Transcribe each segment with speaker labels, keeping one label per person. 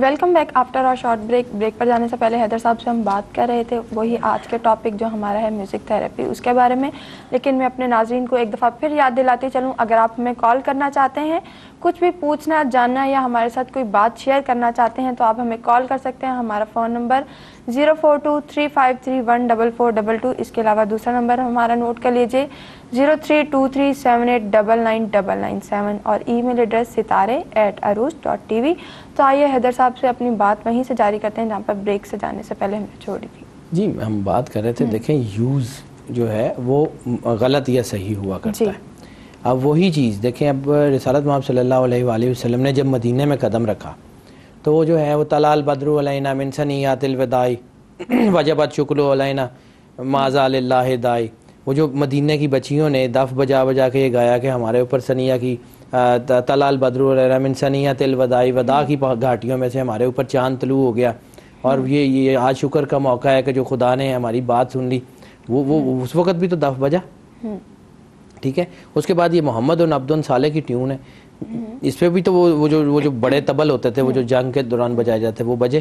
Speaker 1: Welcome back after اور short break پر جانے سے پہلے حیدر صاحب سے ہم بات کر رہے تھے وہی آج کے ٹاپک جو ہمارا ہے میوزک تھراپی اس کے بارے میں. لیکن میں اپنے ناظرین کو ایک دفعہ پھر یاد دلاتی چلوں, اگر آپ ہمیں کال کرنا چاہتے ہیں, کچھ بھی پوچھنا جاننا یا ہمارے ساتھ کوئی بات شیئر کرنا چاہتے ہیں تو آپ ہمیں کال کر سکتے ہیں. ہمارا فون نمبر 04235314422. اس کے علاوہ دوسرا نمبر ہمارا نوٹ کر لیجیے 032378999997 اور ای میل ایڈریس sitare@arooj.tv. تو آئیے حیدر صاحب سے اپنی بات وہیں سے جاری کرتے ہیں جہاں پر بریک سے جانے سے پہلے ہم نے چھوڑی تھی.
Speaker 2: جی ہم بات کر رہے تھے, دیکھیں یوز جو ہے وہ غلط یا صحیح ہوا کرتا ہے. اب وہی چیز دیکھیں, اب رسالت مآب صلی اللہ علیہ وآلہ وسلم نے جب مدینہ میں قدم رکھا تو وہ جو ہے وہ طلع البدر علینا من ثنیات الوداع وجبت شکر علینا ما زال اللہ دائی. وہ جو مدینہ کی بچیوں نے دف بجا بجا کے یہ گایا کہ ہمارے اوپر ثنیہ کی طلع البدر علینا من ثنیات الوداع, وداع کی گھاٹیوں میں سے ہمارے اوپر چاند طلوع ہو گیا, اور یہ آج شکر کا موقع ہے کہ جو خدا نے ہماری بات سن لی. وہ اس وقت بھی تو دف بجا, ٹھیک ہے. اس کے بعد یہ محمد عبد صالح کی ٹیون ہے, اس پہ بھی تو وہ جو بڑے طبل ہوتے تھے وہ جو جنگ کے دوران بجائے جاتے وہ بجے,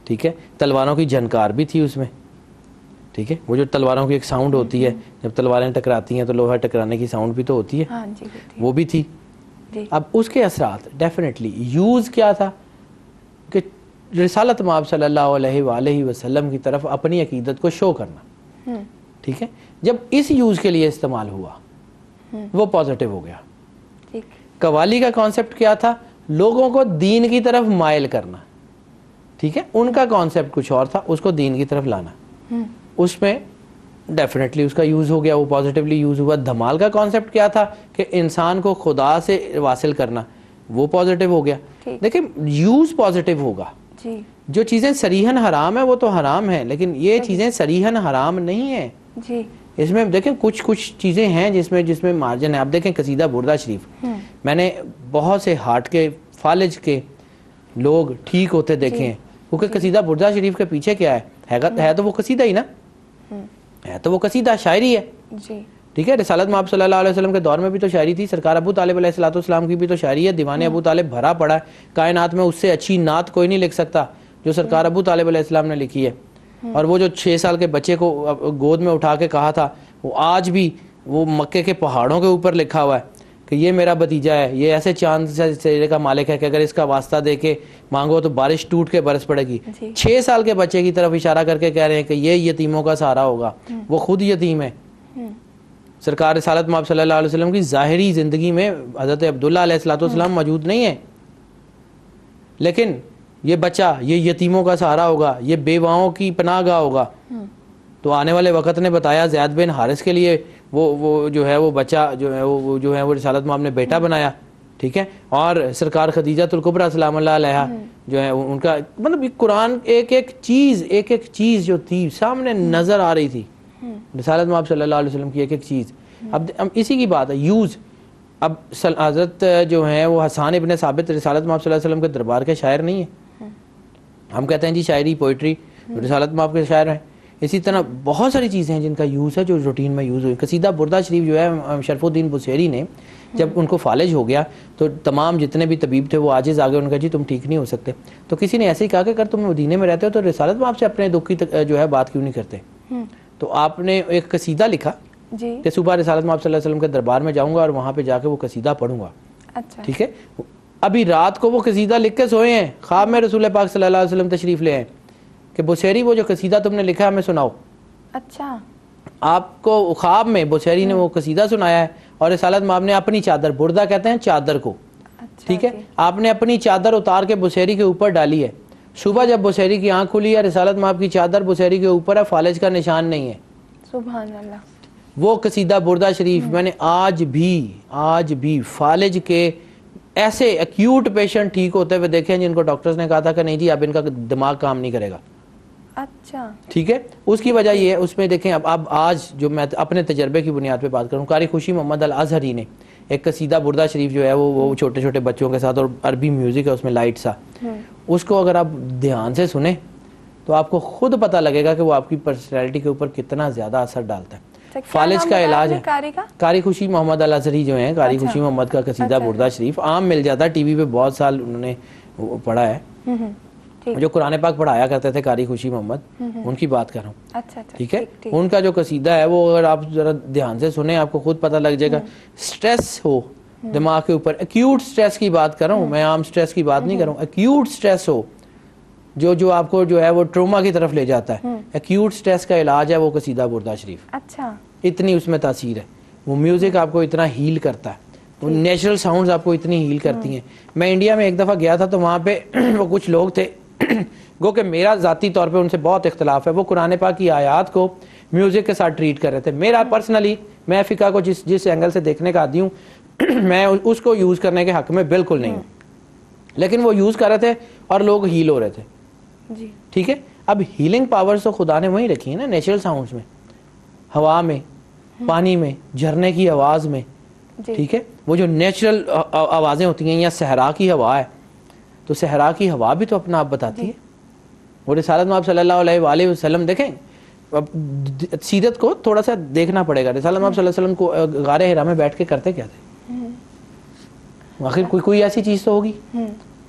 Speaker 2: ٹھیک ہے. تلواروں کی جھنکار بھی تھی اس میں, ٹھیک ہے. وہ جو تلواروں کی ایک ساؤنڈ ہوتی ہے جب تلواریں ٹکراتی ہیں تو لوہا ٹکرانے کی ساؤنڈ بھی تو ہوتی ہے, وہ بھی تھی. اب اس کے اثرات ڈیفینیٹلی یوز کیا تھا کہ رسالت مآب صلی اللہ علیہ وآلہ وسلم کی طرف اپنی عقیدت کو شو کرنا, ٹھیک ہے. جب اس یوز کے لیے استعمال ہوا وہ پازیٹیو ہو گیا. قوالی کا کانسیپٹ کیا تھا؟ لوگوں کو دین کی طرف مائل کرنا, ٹھیک ہے. ان کا کانسیپٹ کچھ اور تھا, اس کو دین کی طرف لانا. اس میں ڈیفینیٹلی اس کا یوز ہو گیا, وہ پازیٹیولی یوز ہوا. دھمال کا کانسیپٹ کیا تھا کہ انسان کو خدا سے واصل کرنا, وہ پازیٹیو ہو گیا. دیکھیں یوز پازیٹیو ہوگا. جو چیزیں صریحاً حرام ہیں وہ تو حرام ہیں, لیکن یہ چیزیں صریحاً حرام نہیں ہیں. اس میں دیکھیں کچھ چیزیں ہیں جس میں مارجن ہے. آپ دیکھیں قصیدہ بردہ شریف, میں نے بہت سے ہارٹ کے فالج کے لوگ ٹھیک ہوتے دیکھے ہیں, کیونکہ قصیدہ بردہ شریف کے پیچھے کیا ہے تو وہ قصیدہ ہی نا, ہے تو وہ قصیدہ شاعری ہے, ٹھیک ہے. رسالت مآب صلی اللہ علیہ وسلم کے دور میں بھی تو شاعری تھی. سرکار ابو طالب علیہ السلام کی بھی تو شاعری ہے. دیوان ابو طالب بھرا پڑا ہے کائنات میں, اس سے اچھی نعت کوئی نہیں لکھ سکتا جو سرکار ابو طالب علیہ السلام نے لکھی ہے. اور وہ جو 6 سال کے بچے کو گود میں اٹھا کے کہا تھا, وہ آج بھی وہ مکے کے پہاڑوں کے اوپر لکھا ہوا ہے کہ یہ میرا بھتیجا ہے, یہ ایسے چاند سے چہرے کا مالک ہے کہ اگر اس کا واسطہ دے کے مانگو تو بارش ٹوٹ کے برس پڑے گی. 6 سال کے بچے کی طرف اشارہ کر کے کہہ رہے ہیں کہ یہ یتیموں کا سہارا ہوگا, وہ خود یتیم ہے. سرکار رسالت مآب صلی اللہ علیہ وسلم کی ظاہری زندگی میں حضرت عبداللہ علیہ السلام موجود نہیں ہے, لیکن یہ بچہ یہ یتیموں کا سہارا ہوگا, یہ بیواؤں کی پناہ گاہ ہوگا. تو آنے والے وقت نے بتایا زید بن حارث کے لیے وہ جو ہے وہ بچہ جو ہے وہ رسالت مآب نے بیٹا بنایا, ٹھیک ہے. اور سرکار خدیجہ الکبریٰ سلام اللہ علیہا جو ہے ان کا مطلب قرآن ایک ایک چیز جو تھی سامنے نظر آ رہی تھی, رسالت مآب صلی اللہ علیہ وسلم کی ایک ایک چیز. اب اسی کی بات ہے یوز. اب حضرت جو ہیں وہ حسان ابن ثابت رسالت مآب صلی اللہ علیہ وسلم کے دربار کے شاعر نہیں ہیں. ہم کہتے ہیں جی شاعری پوئٹری رسالت مآب کے شاعر ہیں. اسی طرح بہت ساری چیزیں ہیں جن کا یوز ہے جو روٹین میں یوز ہوئی. قصیدہ بردہ شریف جو ہے شرف الدین بصیری نے جب ان کو فالج ہو گیا تو تمام جتنے بھی طبیب تھے وہ عاجز آ گئے, ان کا جی تم ٹھیک نہیں ہو سکتے. تو کسی نے ایسے ہی کہا کہ اگر تم مدینے میں رہتے ہو تو رسالت مآب سے اپنے دکھ کی جو ہے بات کیوں نہیں کرتے. تو آپ نے ایک قصیدہ لکھا کہ صبح رسالت مآب صلی اللہ علیہ وسلم کے دربار میں جاؤں گا اور وہاں پہ جا کے وہ قصیدہ پڑھوں گا, ٹھیک ہے. ابھی رات کو وہ قصیدہ لکھ کے سوئے ہیں, خواب میں رسول پاک صلی اللہ علیہ وسلم تشریف لے ہیں کہ بصیری وہ جو قصیدہ تم نے لکھا ہمیں سناؤ. اچھا, آپ کو خواب میں بصیری نے وہ قصیدہ سنایا ہے اور رسالت مآب نے اپنی چادر, بردہ کہتے ہیں چادر کو, ٹھیک ہے, آپ نے اپنی چادر اتار کے بصیری کے اوپر ڈالی ہے. صبح جب بصیری کی آنکھ کھلی ہے رسالت مآب کی چادر بصیری کے اوپر ہے, فالج کا نشان نہیں ہے. سبحان اللہ. وہ قصیدہ بردہ شریف میں نے آج بھی فالج کے ایسے ایکیوٹ پیشنٹ ٹھیک ہوتے ہوئے دیکھے ہیں جن کو ڈاکٹرز نے کہا تھا کہ نہیں جی اب ان کا دماغ کام نہیں کرے گا. اچھا, ٹھیک ہے. اس کی وجہ یہ ہے, اس میں دیکھیں اب آج جو میں اپنے تجربے کی بنیاد پہ بات کروں, قاری خوشی محمد الازہری نے ایک قصیدہ بردہ شریف جو ہے وہ چھوٹے چھوٹے بچوں کے ساتھ, اور عربی میوزک ہے اس میں لائٹ سا, اس کو اگر آپ دھیان سے سنیں تو آپ کو خود پتہ لگے گا کہ وہ آپ کی پرسنالٹی کے اوپر کتنا زیادہ اثر ڈالتا ہے. فالج کا علاج ہے. قاری خوشی محمد الازہری جو ہیں, قاری خوشی محمد کا قصیدہ بردہ شریف عام مل جاتا ہے, ٹی وی پہ بہت سال انہوں نے پڑھا ہے. جو قرآن پاک پڑھایا کرتے تھے قاری خوشی محمد، ان کی بات کر رہا ہوں.
Speaker 1: اچھا اچھا
Speaker 2: ٹھیک ہے، ان کا جو قصیدہ ہے وہ اگر آپ ذرا دھیان سے سنیں آپ کو خود پتہ لگ جائے گا. سٹریس ہو دماغ کے اوپر، ایکیوٹ سٹریس کی بات کر رہا ہوں میں، عام سٹریس کی بات نہیں کر رہا ہوں. ایکیوٹ سٹریس ہو جو آپ کو جو ہے وہ ٹروما کی طرف لے جاتا ہے، ایکیوٹ سٹریس کا علاج ہے وہ قصیدہ بردہ شریف.
Speaker 1: اچھا،
Speaker 2: اتنی اس میں تاثیر ہے. وہ میوزک آپ کو اتنا ہیل کرتا ہے، وہ نیچرل ساؤنڈز آپ کو اتنی ہیل کرتی ہیں. میں انڈیا میں ایک دفعہ گیا تھا تو وہاں پہ وہ کچھ لوگ تھے گو کہ میرا ذاتی طور پہ ان سے بہت اختلاف ہے، وہ قرآن پاک کی آیات کو میوزک کے ساتھ ٹریٹ کر رہے تھے. میرا پرسنلی میں فقہ کو جس اینگل سے دیکھنے کا عادی ہوں میں اس کو یوز کرنے کے حق میں بالکل نہیں ہوں، لیکن وہ یوز کر رہے تھے اور لوگ ہیل ہو رہے تھے.
Speaker 1: جی
Speaker 2: ٹھیک ہے، اب ہیلنگ پاورز تو خدا نے وہیں رکھی ہیں نا، نیچرل ساؤنڈز میں، ہوا میں، پانی میں، جھرنے کی آواز میں. ٹھیک ہے، وہ جو نیچرل آوازیں ہوتی ہیں، یا صحرا کی ہوا ہے تو صحرا کی ہوا بھی تو اپنا آپ بتاتی ہے. وہ رسالت میں آپ صلی اللہ علیہ وآلہ وسلم دیکھیں، اب سیرت کو تھوڑا سا دیکھنا پڑے گا. رسالت میں آپ صلی اللہ علیہ وسلم کو غار حرا میں بیٹھ کے کرتے کیا تھے؟ آخر کوئی ایسی چیز تو ہوگی.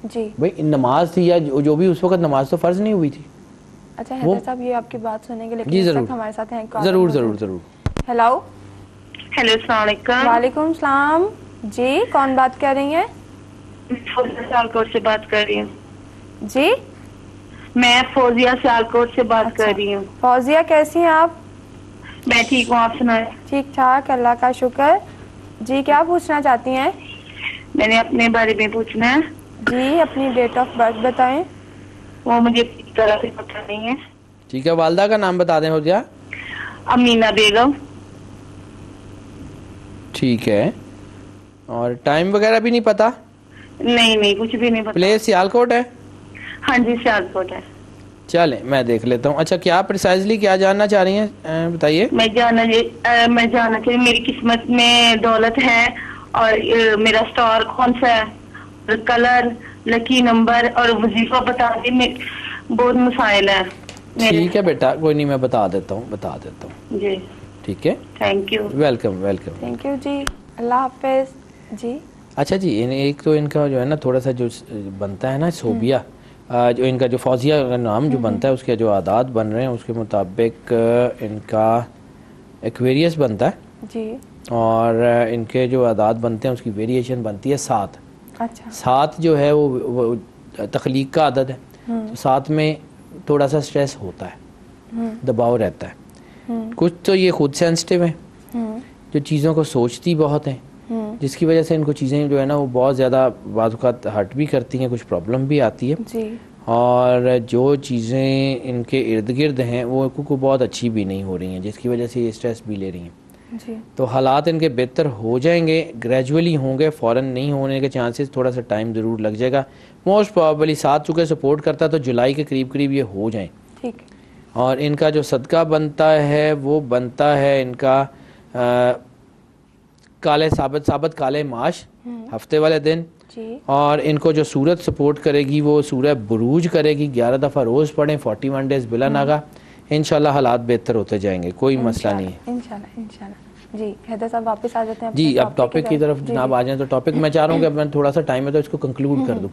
Speaker 1: جی
Speaker 2: بھائی نماز تھی یا جو بھی اس وقت نماز تو فرض نہیں ہوئی تھی.
Speaker 1: اچھا حیدر صاحب یہ آپ کی بات سنیں گے، لیکن
Speaker 2: جی
Speaker 1: اس
Speaker 2: ضرور،
Speaker 1: وقت ہمارے ساتھ ہیں
Speaker 2: ضرور ضرور ضرور.
Speaker 1: ہیلو
Speaker 3: ہیلو، السلام علیکم.
Speaker 1: وعلیکم السلام. جی کون بات کر رہی ہیں؟
Speaker 3: فوزیہ سیالکوٹ سے بات کر رہی ہوں.
Speaker 1: جی
Speaker 3: میں فوزیہ سیالکوٹ سے بات کر رہی ہوں.
Speaker 1: فوزیہ کیسی ہیں آپ؟
Speaker 3: میں ٹھیک ہوں، آپ سنائیں.
Speaker 1: ٹھیک ٹھاک، اللہ کا شکر. جی کیا پوچھنا چاہتی ہیں؟
Speaker 3: میں نے اپنے بارے میں پوچھنا ہے.
Speaker 1: جی اپنی ڈیٹ آف برتھ بتائیں.
Speaker 3: وہ مجھے طرح سے پتہ نہیں ہے.
Speaker 2: ٹھیک ہے، والدہ کا نام بتا دیں. ہو جا
Speaker 3: امینا بیگم.
Speaker 2: ٹھیک ہے، اور ٹائم وغیرہ بھی نہیں پتا؟
Speaker 3: نہیں کچھ بھی نہیں پتا.
Speaker 2: پلیس سیالکوٹ ہے؟
Speaker 3: ہاں جی سیالکوٹ ہے.
Speaker 2: چلیں میں دیکھ لیتا ہوں. اچھا کیا پریسائزلی کیا جاننا چاہ رہی ہیں بتائیے.
Speaker 3: میں جاننا چاہیے میری قسمت میں دولت ہے اور میرا اسٹار کون سا ہے، اور کلر، لکی نمبر اور وظیفہ بتا دیں. بہت مسائل ہیں.
Speaker 2: ٹھیک ہے بیٹا، کوئی نہیں، میں بتا دیتا ہوں.
Speaker 3: جی
Speaker 2: ٹھیک ہے،
Speaker 3: thank you.
Speaker 2: Welcome.
Speaker 1: Thank you جی، اللہ حافظ. جی
Speaker 2: اچھا جی، ایک تو ان کا جو ہے نا تھوڑا سا جو بنتا ہے نا صوبیہ، جو ان کا جو فوزیہ کا نام جو بنتا ہے اس کے جو عادات بن رہے ہیں اس کے مطابق ان کا ایکویریس بنتا ہے.
Speaker 1: جی
Speaker 2: اور ان کے جو عادات بنتے ہیں اس کی ویریشن بنتی ہے 7.
Speaker 1: اچھا
Speaker 2: 7 جو ہے وہ تخلیق کا عدد ہے. تو 7 میں تھوڑا سا سٹریس ہوتا ہے، دباؤ رہتا ہے. کچھ تو یہ خود سینسٹیو ہیں جو چیزوں کو سوچتی بہت ہیں، جس کی وجہ سے ان کو چیزیں جو ہے نا وہ بہت زیادہ بعض اوقات ہرٹ بھی کرتی ہیں، کچھ پرابلم بھی آتی ہے.
Speaker 1: جی
Speaker 2: اور جو چیزیں ان کے ارد گرد ہیں وہ کو بہت اچھی بھی نہیں ہو رہی ہیں، جس کی وجہ سے یہ اسٹریس بھی لے رہی ہیں.
Speaker 1: جی
Speaker 2: تو حالات ان کے بہتر ہو جائیں گے، گریجولی ہوں گے، فوراً نہیں ہونے کے چانسز، تھوڑا سا ٹائم ضرور لگ جائے گا. موسٹ پرابلی 7 چونکہ سپورٹ کرتا ہے تو جولائی کے قریب یہ ہو جائیں.
Speaker 1: ٹھیک.
Speaker 2: اور ان کا جو صدقہ بنتا ہے وہ بنتا ہے ان کا کالے ثابت کالے معاش ہفتے والے دن.
Speaker 1: جی
Speaker 2: اور ان کو جو سورت سپورٹ کرے گی وہ سورہ بروج کرے گی. 11 دفعہ روز پڑھیں 41 ڈیز بلا ناگا. انشاءاللہ حالات بہتر ہوتے جائیں گے، کوئی مسئلہ نہیں ہے.
Speaker 1: انشاءاللہ. جی حیدر صاحب واپس آ جاتے ہیں
Speaker 2: جی اب ٹاپک کی طرف جناب آ جائیں. تو ٹاپک میں چاہ رہا ہوں کہ اب میں تھوڑا سا ٹائم ہے تو اس کو کنکلوڈ کر دوں.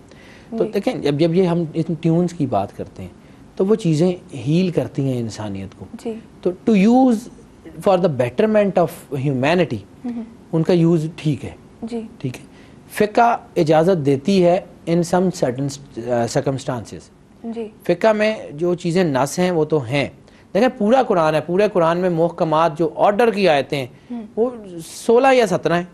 Speaker 2: تو دیکھیں جب یہ ہم ان ٹیونز کی بات کرتے ہیں تو وہ چیزیں ہیل کرتی ہیں انسانیت کو.
Speaker 1: جی
Speaker 2: تو to use for the betterment of humanity ان کا یوز ٹھیک ہے.
Speaker 1: جی
Speaker 2: ٹھیک ہے، فقہ اجازت دیتی ہے ان سم سرٹن سرکمسٹانسز.
Speaker 1: جی
Speaker 2: فقہ میں جو چیزیں نص ہیں وہ تو ہیں. دیکھیں پورا قرآن ہے، پورے قرآن میں محکمات جو آرڈر کی آیتیں ہیں وہ 16 یا 17 ہیں.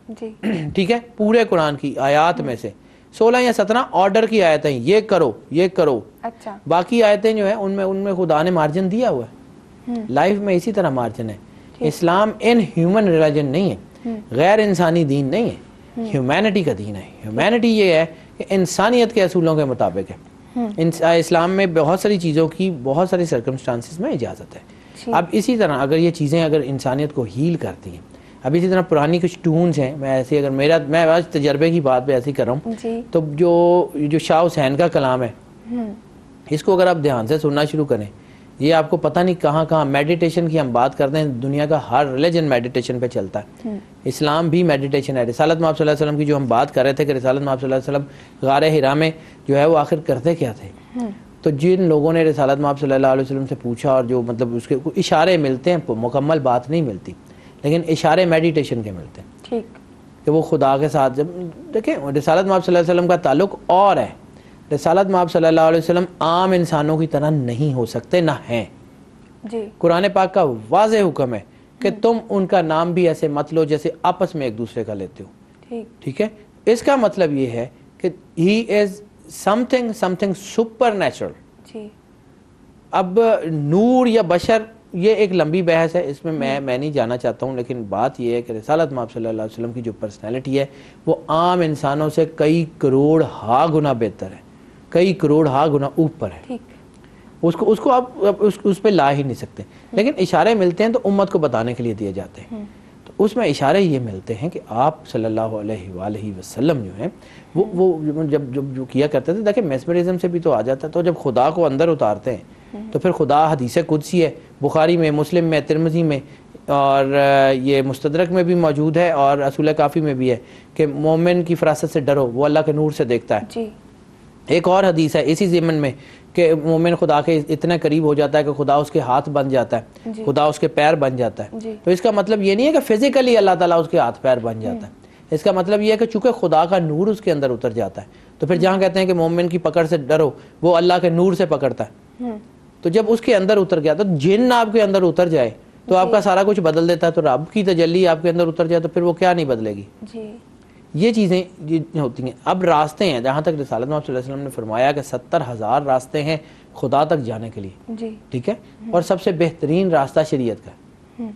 Speaker 1: جی
Speaker 2: ٹھیک ہے، پورے قرآن کی آیات میں سے 16 یا 17 آرڈر کی آیتیں ہیں، یہ کرو یہ کرو.
Speaker 1: اچھا
Speaker 2: باقی آیتیں جو ہیں ان میں خدا نے مارجن دیا ہوا ہے. لائف میں اسی طرح مارجن ہے. اسلام ان ہیومن ریلیجن نہیں ہے، غیر انسانی دین نہیں ہے، ہیومینٹی کا دین ہے. ہیومینٹی یہ ہے کہ انسانیت کے اصولوں کے مطابق ہے. اسلام میں بہت ساری چیزوں کی بہت ساری سرکمسٹانسز میں اجازت ہے. اب اسی طرح اگر یہ چیزیں اگر انسانیت کو ہیل کرتی ہیں، اب اسی طرح پرانی کچھ ٹونز ہیں، میں ایسے اگر میں آج تجربے کی بات پہ ایسے کر رہا ہوں تو جو شاہ حسین کا کلام ہے اس کو اگر آپ دھیان سے سننا شروع کریں، یہ آپ کو پتہ نہیں کہاں کہاں میڈیٹیشن کی ہم بات کرتے ہیں، دنیا کا ہر ریلیجن میڈیٹیشن پہ چلتا ہے، اسلام بھی میڈیٹیشن ہے۔ رسالت مآب صلی اللہ علیہ وسلم کی جو ہم بات کر رہے تھے کہ رسالت مآب صلی اللہ علیہ وسلم غار حرا میں جو ہے وہ آخر کرتے کیا تھے، تو جن لوگوں نے رسالت مآب صلی اللہ علیہ وسلم سے پوچھا اور جو مطلب اس کے اشارے ملتے ہیں، مکمل بات نہیں ملتی لیکن اشارے میڈیٹیشن کے ملتے ہیں،
Speaker 1: ٹھیک،
Speaker 2: کہ وہ خدا کے ساتھ جب دیکھیں رسالت مآب صلی اللہ علیہ وسلم کا تعلق اور ہے، رسالت مآب صلی اللہ علیہ وسلم عام انسانوں کی طرح نہیں ہو سکتے، نہ ہیں۔
Speaker 1: جی
Speaker 2: قرآن پاک کا واضح حکم ہے کہ تم ان کا نام بھی ایسے مت لو جیسے آپس میں ایک دوسرے کا لیتے ہو، ٹھیک ہے۔ اس کا مطلب یہ ہے کہ ہی از something سپر نیچرل۔
Speaker 1: جی
Speaker 2: اب نور یا بشر یہ ایک لمبی بحث ہے، اس میں میں نہیں جانا چاہتا ہوں، لیکن بات یہ ہے کہ رسالت مآب صلی اللہ علیہ وسلم کی جو پرسنالٹی ہے وہ عام انسانوں سے کئی کروڑ ہا گنا بہتر ہے، کئی کروڑ ہا گنا اوپر ہے،
Speaker 1: ٹھیک،
Speaker 2: اس کو آپ اس پہ لا ہی نہیں سکتے، لیکن اشارے ملتے ہیں تو امت کو بتانے کے لیے دیے جاتے ہیں، تو اس میں اشارے یہ ملتے ہیں کہ آپ صلی اللہ علیہ وآلہ وسلم جو ہیں وہ جب جو کیا کرتے تھے، دیکھیں میسمرزم سے بھی تو آ جاتا ہے، تو جب خدا کو اندر اتارتے ہیں تو پھر خدا حدیث قدسی ہے، بخاری میں، مسلم میں، ترمذی میں، اور یہ مستدرک میں بھی موجود ہے اور اصول کافی میں بھی ہے کہ مومن کی فراست سے ڈرو، وہ اللہ کے نور سے دیکھتا ہے۔
Speaker 1: جی
Speaker 2: ایک اور حدیث ہے اسی ضمن میں کہ مومن خدا کے اتنا قریب ہو جاتا ہے کہ خدا اس کے ہاتھ بن جاتا ہے، خدا اس کے پیر بن جاتا ہے،
Speaker 1: جی
Speaker 2: تو اس کا مطلب یہ نہیں ہے کہ فزیکلی اللہ تعالیٰ اس کے ہاتھ پیر بن جاتا ہے، اس کا مطلب یہ ہے کہ چونکہ خدا کا نور اس کے اندر اتر جاتا ہے، تو پھر جہاں کہتے ہیں کہ مومن کی پکڑ سے ڈرو، وہ اللہ کے نور سے پکڑتا ہے، تو جب اس کے اندر اتر گیا تو جن آپ کے اندر اتر جائے تو آپ کا سارا کچھ بدل دیتا ہے، تو رب کی تجلی آپ کے اندر اتر جائے تو پھر وہ کیا نہیں بدلے گی،
Speaker 1: جی
Speaker 2: یہ چیزیں ہوتی ہیں۔ اب راستے ہیں، جہاں تک رسالت محمد صلی اللہ علیہ وسلم نے فرمایا کہ 70,000 راستے ہیں خدا تک جانے کے لیے،
Speaker 1: جی
Speaker 2: ٹھیک ہے، اور سب سے بہترین راستہ شریعت کا ہے،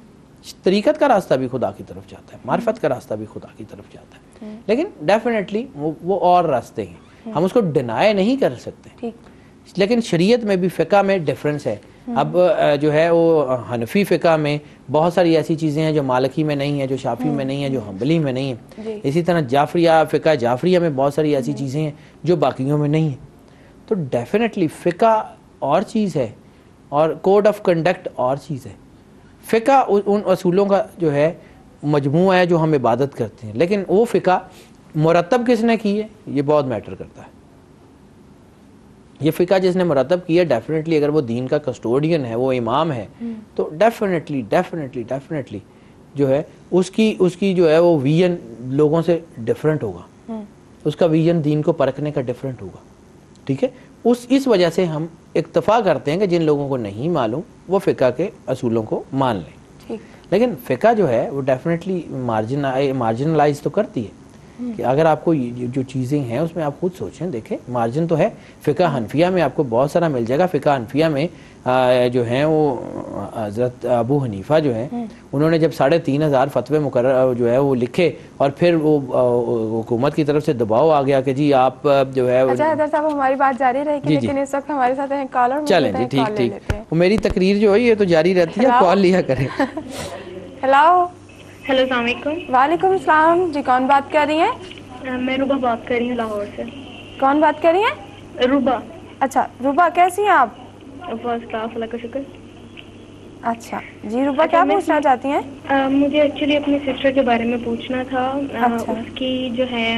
Speaker 2: طریقت کا راستہ بھی خدا کی طرف جاتا ہے، معرفت کا راستہ بھی خدا کی طرف جاتا ہے، لیکن ڈیفینیٹلی وہ اور راستے ہیں، ہم اس کو ڈینائی نہیں کر سکتے،
Speaker 1: ٹھیک،
Speaker 2: لیکن شریعت میں بھی فقہ میں ڈیفرنس ہے۔ اب جو ہے وہ حنفی فقہ میں بہت ساری ایسی چیزیں ہیں جو مالکی میں نہیں ہیں، جو شافعی میں نہیں ہیں، جو حنبلی میں نہیں ہیں، اسی طرح جعفریہ فقہ جعفریہ میں بہت ساری ایسی چیزیں ہیں جو باقیوں میں نہیں ہیں، تو ڈیفینیٹلی فقہ اور چیز ہے اور کوڈ آف کنڈکٹ اور چیز ہے۔ فقہ ان اصولوں کا جو ہے مجموعہ ہے جو ہم عبادت کرتے ہیں، لیکن وہ فقہ مرتب کس نے کی ہے یہ بہت میٹر کرتا ہے۔ یہ فقہ جس نے مرتب کیا ڈیفینیٹلی اگر وہ دین کا کسٹوڈین ہے، وہ امام ہے، تو ڈیفینیٹلی جو ہے اس کی جو ہے وہ ویژن لوگوں سے ڈیفرنٹ ہوگا، اس کا ویژن دین کو پرکھنے کا ڈیفرنٹ ہوگا، ٹھیک ہے۔ اس وجہ سے ہم اکتفا کرتے ہیں کہ جن لوگوں کو نہیں معلوم وہ فقہ کے اصولوں کو مان لیں، لیکن فقہ جو ہے وہ ڈیفینیٹلی مارجنلائز تو کرتی ہے، کہ اگر آپ کو جو چیزیں ہیں اس میں آپ خود سوچیں، دیکھیں مارجن تو ہے۔ فقہ حنفیہ میں آپ کو بہت سارا مل جائے گا، فقہ حنفیہ میں جو ہیں وہ حضرت ابو حنیفہ جو ہیں انہوں نے جب 3,500 فتوے مقرر جو ہے وہ لکھے اور پھر وہ حکومت کی طرف سے دباؤ آ گیا کہ جی آپ جو ہے
Speaker 1: اچھا حیدر صاحب ہماری بات جاری رہے گی، لیکن اس وقت ہمارے ساتھ ہیں کالر،
Speaker 2: چلیں جی ٹھیک، میری تقریر جو ہے یہ تو جاری رہتی ہے، کال لیا کریں۔
Speaker 1: ہیلو،
Speaker 3: السلام علیکم۔
Speaker 1: وعلیکم السلام جی، کون بات کر رہی ہیں؟
Speaker 3: میں روبا بات کر رہی ہوں لاہور سے۔
Speaker 1: کون بات کر رہی ہیں؟
Speaker 3: روبا۔
Speaker 1: اچھا روبا، کیسی ہیں آپ؟
Speaker 3: فرسٹ کلاس، اللہ کا شکر۔
Speaker 1: اچھا جی روبا، کیا پوچھنا چاہتی ہیں؟
Speaker 3: مجھے ایکچولی اپنی سسٹر کے بارے میں پوچھنا تھا، اس کی جو ہے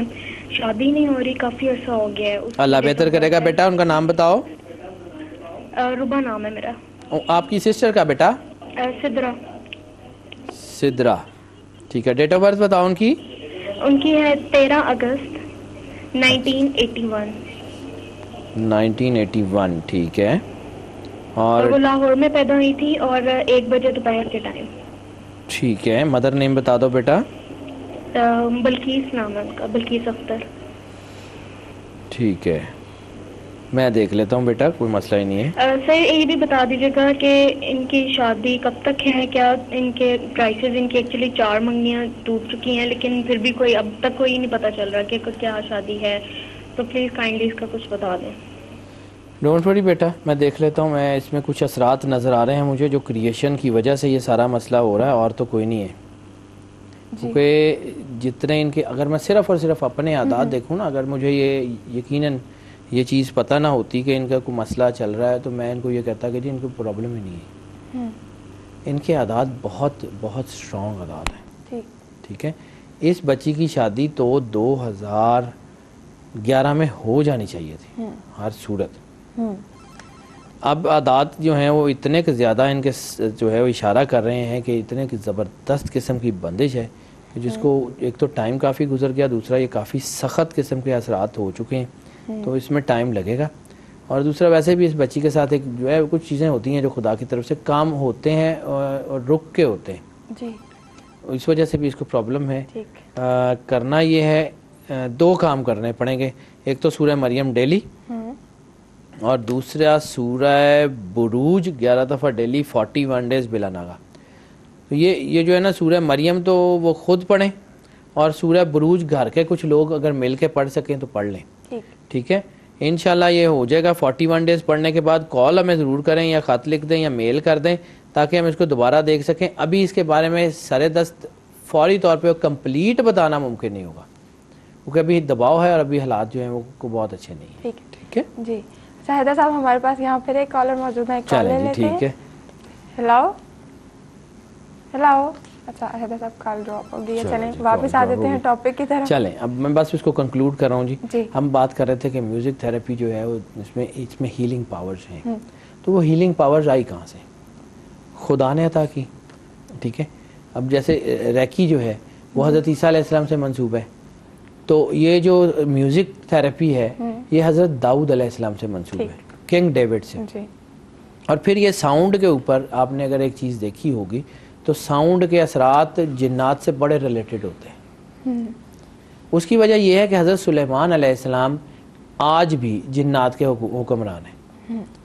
Speaker 3: شادی نہیں ہو رہی، کافی عرصہ ہو گیا ہے۔
Speaker 2: اللہ بہتر کرے گا بیٹا، ان کا نام بتاؤ۔
Speaker 3: روبا نام ہے میرا۔
Speaker 2: آپ کی سسٹر کا بیٹا؟
Speaker 3: سدرا۔
Speaker 2: سدرا، ٹھیک ہے۔ ڈیٹ آف برتھ بتاؤ ان کی۔
Speaker 3: ان کی ہے 13 اگست 1981۔
Speaker 2: 1981، ٹھیک ہے۔ اور
Speaker 3: وہ لاہور میں پیدا ہوئی تھی اور 1 بجے دوپہر کے ٹائم۔
Speaker 2: ٹھیک ہے۔ مدر نیم بتا دو بیٹا۔
Speaker 3: بلقیس نام ہے ان کا، بلقیس اختر۔
Speaker 2: ٹھیک ہے، میں دیکھ لیتا ہوں بیٹا، کوئی مسئلہ ہی نہیں ہے۔
Speaker 3: سر یہ بھی بتا دیجیے گا کہ ان کی شادی کب تک ہے، کیا ان کے پرائسز، ان کی ایکچولی 4 منگنیاں ٹوٹ چکی ہیں لیکن پھر بھی کوئی اب تک کوئی نہیں پتہ چل رہا کہ کیا شادی ہے، تو پلیز کائنڈلی اس کا کچھ بتا دیں۔
Speaker 2: ڈونٹ وری بیٹا، میں دیکھ لیتا ہوں، میں اس میں کچھ اثرات نظر آ رہے ہیں مجھے جو کریشن کی وجہ سے یہ سارا مسئلہ ہو رہا ہے، اور تو کوئی نہیں ہے، کیونکہ جتنے ان کے، اگر میں صرف اور صرف اپنے عادات دیکھوں نا، اگر مجھے یہ یقیناً یہ چیز پتہ نہ ہوتی کہ ان کا کوئی مسئلہ چل رہا ہے تو میں ان کو یہ کہتا کہ جی ان کو پرابلم ہی نہیں ہے. ان کے عادات بہت بہت اسٹرانگ عادات ہیں. ٹھیک ہے. اس بچی کی شادی تو 2011 میں ہو جانی چاہیے تھی ہر صورت. اب عادات جو ہیں وہ اتنے کہ زیادہ ان کے جو ہے وہ اشارہ کر رہے ہیں کہ اتنے کہ زبردست قسم کی بندش ہے کہ جس کو ایک تو ٹائم کافی گزر گیا, دوسرا یہ کافی سخت قسم کے اثرات ہو چکے ہیں تو اس میں ٹائم لگے گا. اور دوسرا ویسے بھی اس بچی کے ساتھ ایک جو ہے کچھ چیزیں ہوتی ہیں جو خدا کی طرف سے کام ہوتے ہیں اور رک کے ہوتے ہیں
Speaker 1: جی,
Speaker 2: اس وجہ سے بھی اس کو پرابلم ہے. کرنا یہ ہے, 2 کام کرنے پڑیں گے. ایک تو سورہ مریم ڈیلی اور دوسرا سورہ بروج 11 دفعہ ڈیلی 41 ڈیز بلا ناغہ. تو یہ جو ہے نا سورہ مریم تو وہ خود پڑھیں اور سورہ بروج گھر کے کچھ لوگ اگر مل کے پڑھ سکیں تو پڑھ لیں. ٹھیک ہے, انشاءاللہ یہ ہو جائے گا. 41 ڈیز پڑھنے کے بعد کال ہمیں ضرور کریں یا خط لکھ دیں یا میل کر دیں تاکہ ہم اس کو دوبارہ دیکھ سکیں. ابھی اس کے بارے میں سر دست فوری طور پہ کمپلیٹ بتانا ممکن نہیں ہوگا کیونکہ ابھی دباؤ ہے اور ابھی حالات جو ہیں وہ بہت اچھے نہیں ہیں. ٹھیک ہے
Speaker 1: جی. شاہدہ صاحب ہمارے پاس یہاں پھر ایک کالر موجود ہے,
Speaker 2: چلیں جی ٹھیک ہے.
Speaker 1: ہیلو. اچھا شاہدہ صاحب کال ڈراپ ہو گئی ہے. چلیں واپس آ دیتے ہیں ٹاپک کی طرف.
Speaker 2: چلیں اب میں بس اس کو کنکلوڈ کر رہا ہوں. جی ہم بات کر رہے تھے کہ میوزک تھراپی جو ہے وہ اس میں ہیلنگ پاورز ہیں. تو وہ ہیلنگ پاورز آئی کہاں سے؟ خدا نے عطا کی. ٹھیک ہے. اب جیسے ریکی جو ہے وہ حضرت عیسیٰ علیہ السلام سے منسوب ہے, تو یہ جو میوزک تھراپی ہے یہ حضرت داؤد علیہ السلام سے منسوب ہے, کنگ ڈیوڈ سے. اور پھر یہ ساؤنڈ کے اوپر آپ نے اگر ایک چیز دیکھی ہوگی تو ساؤنڈ کے اثرات جنات سے بڑے ریلیٹڈ ہوتے ہیں. اس کی وجہ یہ ہے کہ حضرت سلیمان علیہ السلام آج بھی جنات کے حکمران ہیں.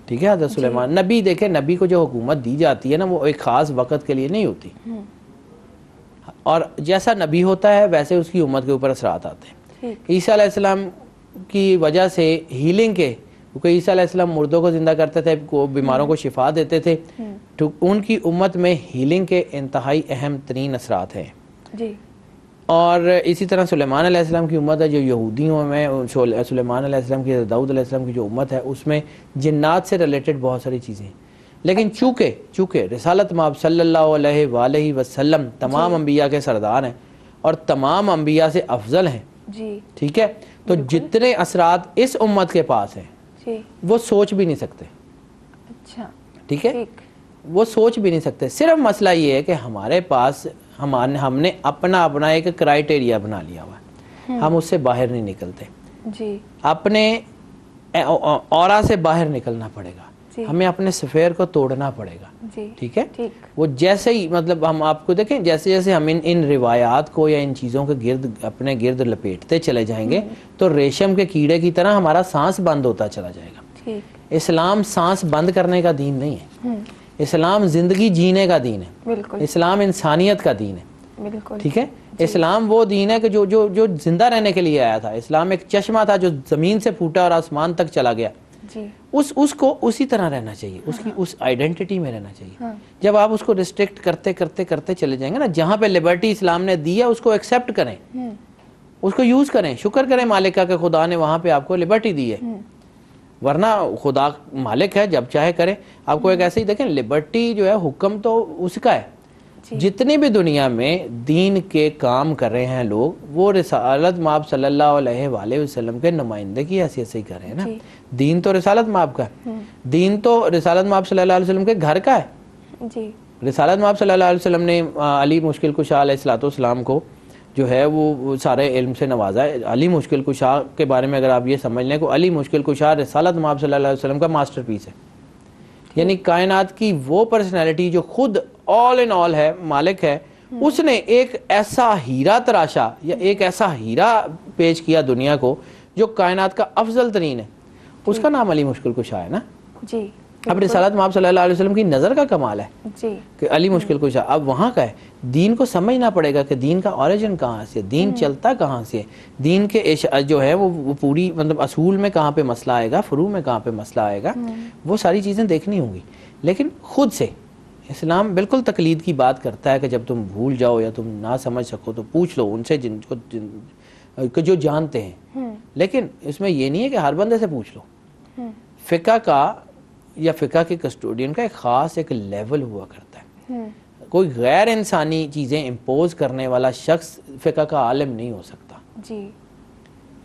Speaker 2: ٹھیک ہے. حضرت سلیمان نبی, دیکھیں نبی کو جو حکومت دی جاتی ہے نا وہ ایک خاص وقت کے لیے نہیں ہوتی, اور جیسا نبی ہوتا ہے ویسے اس کی امت کے اوپر اثرات آتے ہیں. عیسیٰ علیہ السلام کی وجہ سے ہیلنگ کے, کیونکہ عیسیٰ علیہ السلام مردوں کو زندہ کرتے تھے, بیماروں کو شفا دیتے تھے, تو ان کی امت میں ہیلنگ کے انتہائی اہم ترین اثرات ہیں. اور اسی طرح سلیمان علیہ السلام کی امت ہے جو یہودیوں میں, سلیمان علیہ السلام کی, داؤد علیہ السلام کی جو امت ہے اس میں جنات سے ریلیٹڈ بہت ساری چیزیں ہیں. لیکن چونکہ رسالت مآب صلی اللہ علیہ وآلہ وسلم تمام انبیاء کے سردار ہیں اور تمام انبیاء سے افضل ہیں. ٹھیک ہے. تو جتنے اثرات اس امت کے پاس ہیں وہ سوچ بھی نہیں سکتے. ٹھیک ہے, وہ سوچ بھی نہیں سکتے. صرف مسئلہ یہ ہے کہ ہمارے پاس ہم نے اپنا ایک کرائیٹیریا بنا لیا ہوا ہے, ہم اس سے باہر نہیں نکلتے. اپنے اورا سے باہر نکلنا پڑے گا, ہمیں اپنے سفیر کو توڑنا پڑے گا. ٹھیک ہے. وہ جیسے ہی مطلب ہم آپ کو دیکھیں جیسے جیسے ہم ان روایات کو یا ان چیزوں کے گرد اپنے گرد لپیٹتے چلے جائیں گے تو ریشم کے کیڑے کی طرح ہمارا سانس بند ہوتا چلا جائے گا. اسلام سانس بند کرنے کا دین نہیں ہے. اسلام زندگی جینے کا دین ہے. اسلام انسانیت کا دین ہے. ٹھیک ہے. اسلام وہ دین ہے کہ جو زندہ رہنے کے لیے آیا تھا. اسلام ایک چشمہ تھا جو زمین سے پھوٹا اور آسمان تک چلا گیا. اس کو اسی طرح رہنا چاہیے, اس کی اس آئیڈینٹی میں رہنا چاہیے. جب آپ اس کو ریسٹرکٹ کرتے کرتے کرتے چلے جائیں گے نا, جہاں پہ لبرٹی اسلام نے دی ہے اس کو ایکسیپٹ کریں, اس کو یوز کریں, شکر کریں مالک کا کہ خدا نے وہاں پہ آپ کو لبرٹی دی ہے. ورنہ خدا مالک ہے, جب چاہے کرے. آپ کو ایک ایسے ہی دیکھیں لبرٹی جو ہے حکم تو اس کا ہے. جتنی بھی دنیا میں دین کے کام کر رہے ہیں لوگ وہ رسالت مآب صلی اللہ علیہ وآلہ وسلم کے نمائندے کی حیثیت سے ہی کر رہے ہیں نا. دین تو رسالت مآب کا ہے, دین تو رسالت مآب صلی اللہ علیہ وسلم کے گھر کا ہے. رسالت مآب صلی اللہ علیہ وسلم نے علی مشکل کشا علیہ السلام کو جو ہے وہ سارے علم سے نوازا ہے. علی مشکل کشا کے بارے میں اگر آپ یہ سمجھ لیں کہ علی مشکل کشا رسالت مآب صلی اللہ علیہ وسلم کا ماسٹر پیس ہے. یعنی کائنات کی وہ پرسنالٹی جو خود آل ان آل ہے, مالک ہے, اس نے ایک ایسا ہیرا تراشا یا ایک ایسا ہیرا پیش کیا دنیا کو جو کائنات کا افضل ترین ہے. اس کا نام علی مشکل کشا ہے نا. اب رسالت مآب صلی اللہ علیہ وسلم کی نظر کا کمال ہے کہ علی مشکل کشا اب وہاں کا ہے. دین کو سمجھنا پڑے گا کہ دین کا اوریجن کہاں سے, دین چلتا کہاں سے, دین کے جو ہے وہ پوری مطلب اصول میں کہاں پہ مسئلہ آئے گا, فروع میں کہاں پہ مسئلہ آئے گا, وہ ساری چیزیں دیکھنی ہوں گی. لیکن خود سے اسلام بالکل تقلید کی بات کرتا ہے کہ جب تم بھول جاؤ یا تم نہ سمجھ سکو تو پوچھ لو ان سے جو جانتے ہیں. لیکن اس میں یہ نہیں ہے کہ ہر بندے سے پوچھ لو. فقہ کا یا فقہ کے کسٹوڈین کا ایک خاص ایک لیول ہوا کرتا ہے. کوئی غیر انسانی چیزیں امپوز کرنے والا شخص فقہ کا عالم نہیں ہو سکتا.
Speaker 1: جی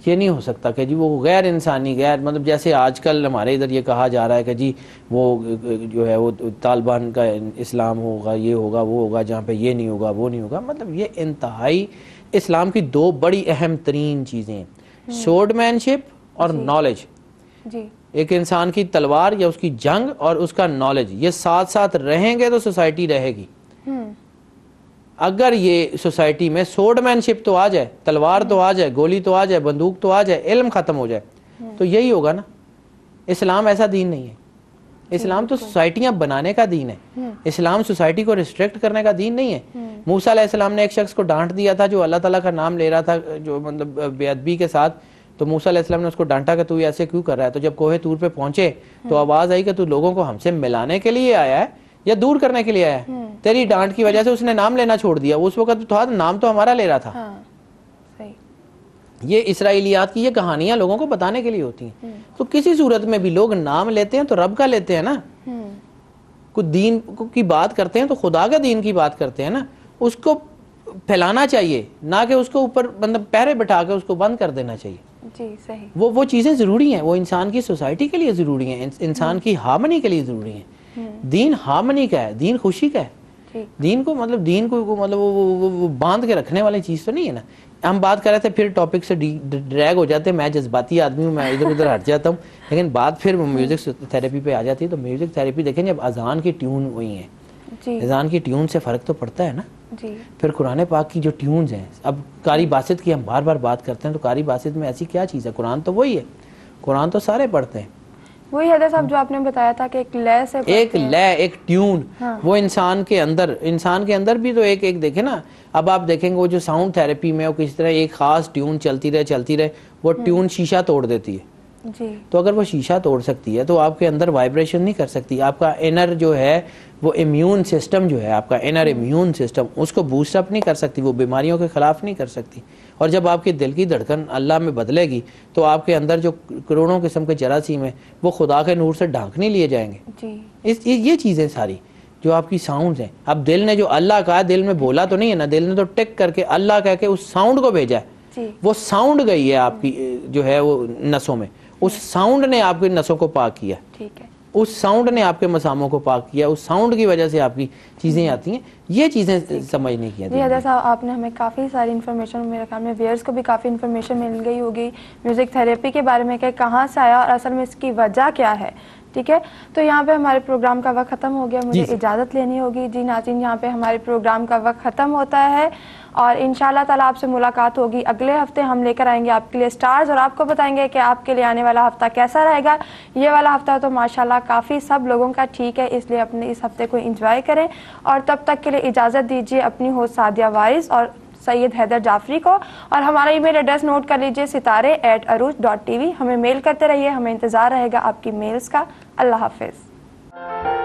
Speaker 2: یہ نہیں ہو سکتا کہ جی وہ غیر انسانی غیر مطلب جیسے آج کل ہمارے ادھر یہ کہا جا رہا ہے کہ جی وہ جو ہے وہ طالبان کا اسلام ہوگا، یہ ہوگا وہ ہوگا، جہاں پہ یہ نہیں ہوگا وہ نہیں ہوگا. مطلب یہ انتہائی اسلام کی دو بڑی اہم ترین چیزیں ہیں، سورڈ مین شپ اور نالج.
Speaker 1: جی
Speaker 2: ایک انسان کی تلوار یا اس کی جنگ اور اس کا نالج، یہ ساتھ ساتھ رہیں گے تو سوسائٹی رہے گی. اگر یہ سوسائٹی میں سورڈ مین شپ تو آ جائے، تلوار تو آ جائے، گولی تو آ جائے، بندوق تو آ جائے، علم ختم ہو جائے، تو یہی ہوگا نا. اسلام ایسا دین نہیں ہے. اسلام تو سوسائٹیاں بنانے کا دین ہے. اسلام سوسائٹی کو ریسٹرکٹ کرنے کا دین نہیں ہے. موسیٰ علیہ السلام نے ایک شخص کو ڈانٹ دیا تھا جو اللہ تعالیٰ کا نام لے رہا تھا جو مطلب بے ادبی کے ساتھ، تو موسیٰ علیہ السلام نے اس کو ڈانٹا کہ تو ایسے کیوں کر رہا ہے. تو جب کوہ طور پہ پہنچے تو آواز آئی کہ تو لوگوں کو ہم سے ملانے کے لیے آیا ہے یا دور کرنے کے لیے آیا ہے. تیری ڈانٹ کی وجہ سے اس نے نام لینا چھوڑ دیا. اس وقت تھا نام تو ہمارا لے رہا تھا. یہ اسرائیلیات کی یہ کہانیاں لوگوں کو بتانے کے لیے ہوتی ہیں. تو کسی صورت میں بھی لوگ نام لیتے ہیں تو رب کا لیتے ہیں نا. کوئی دین کی بات کرتے ہیں تو خدا کا دین کی بات کرتے ہیں نا. اس کو پھیلانا چاہیے، نہ کہ اس کو اوپر مطلب پہرے بٹھا کے اس کو بند کر دینا چاہیے.
Speaker 1: جی صحیح.
Speaker 2: وہ چیزیں ضروری ہیں، وہ انسان کی سوسائٹی کے لیے ضروری ہیں، انسان کی ہارمنی کے لیے ضروری ہیں. دین ہارمنی کا ہے، دین خوشی کا ہے. دین کو مطلب وہ باندھ کے رکھنے والی چیز تو نہیں ہے نا. ہم بات کر رہے تھے پھر ٹاپک سے ڈریگ ہو جاتے ہیں. میں جذباتی آدمی ہوں، میں ادھر ادھر ہٹ جاتا ہوں، لیکن بات پھر میوزک تھیراپی پہ آ جاتی ہے. تو میوزک تھیراپی دیکھیں جب اذان کی ٹیون ہوئی ہیں، اذان کی ٹیون سے فرق تو پڑتا ہے نا. پھر قرآن پاک کی جو ٹیونز ہیں، اب قاری باسط کی ہم بار بار بات کرتے ہیں، تو قاری باسط میں ایسی کیا چیز ہے؟ قرآن تو وہی ہے، قرآن تو سارے پڑھتے ہیں.
Speaker 1: وہی حیدر صاحب جو آپ نے بتایا تھا کہ ایک لے سے
Speaker 2: ایک لے ایک ٹیون، وہ انسان کے اندر بھی تو ایک دیکھیں نا. اب آپ دیکھیں گے وہ جو ساؤنڈ تھیراپی میں وہ کس طرح ایک خاص ٹیون چلتی رہے وہ ٹیون شیشہ توڑ دیتی ہے. تو اگر وہ شیشہ توڑ سکتی ہے تو آپ کے اندر وائبریشن نہیں کر سکتی. آپ کا انر جو ہے وہ امیون سسٹم جو ہے، آپ کا انر امیون سسٹم اس کو بوسٹ اپ نہیں کر سکتی، وہ بیماریوں کے خلاف نہیں کر سکتی. اور جب آپ کے دل کی دھڑکن اللہ میں بدلے گی تو آپ کے اندر جو کروڑوں قسم کے جراثیم ہیں وہ خدا کے نور سے ڈھانک نہیں لیے جائیں گے. یہ چیزیں ساری جو آپ کی ساؤنڈز ہیں. اب دل نے جو اللہ کہا، دل میں بولا تو نہیں ہے نا، دل نے تو ٹک کر کے اللہ کہہ کے اس ساؤنڈ کو بھیجا ہے. وہ ساؤنڈ گئی ہے آپ کی جو ہے وہ نسوں میں، اس ساؤنڈ نے آپ کی نسوں کو پاک کیا. ٹھیک ہے. اس ساؤنڈ نے آپ کے مساموں کو پاک کیا. اس ساؤنڈ کی وجہ سے آپ کی چیزیں آتی ہیں. یہ چیزیں سمجھنے کی.
Speaker 1: جی حیدر صاحب، آپ نے ہمیں کافی ساری انفارمیشن، میرے خیال میں ویئرس کو بھی کافی انفارمیشن مل گئی ہوگی میوزک تھیراپی کے بارے میں کہ کہاں سے آیا اور اصل میں اس کی وجہ کیا ہے. ٹھیک ہے، تو یہاں پہ ہمارے پروگرام کا وقت ختم ہو گیا، مجھے اجازت لینی ہوگی. جی ناظرین، یہاں پہ ہمارے پروگرام کا وقت ختم ہوتا ہے اور انشاءاللہ تعالیٰ آپ سے ملاقات ہوگی. اگلے ہفتے ہم لے کر آئیں گے آپ کے لیے سٹارز اور آپ کو بتائیں گے کہ آپ کے لیے آنے والا ہفتہ کیسا رہے گا. یہ والا ہفتہ تو ماشاءاللہ کافی سب لوگوں کا ٹھیک ہے، اس لیے اپنے اس ہفتے کو انجوائے کریں. اور تب تک کے لیے اجازت دیجیے اپنی ہوسٹ سعدیہ وارث اور سید حیدر جعفری کو. اور ہمارا ای میل ایڈریس نوٹ کر لیجیے ستارے@arooj.tv. ہمیں میل کرتے رہیے، ہمیں انتظار رہے گا آپ کی میلز کا. اللہ حافظ.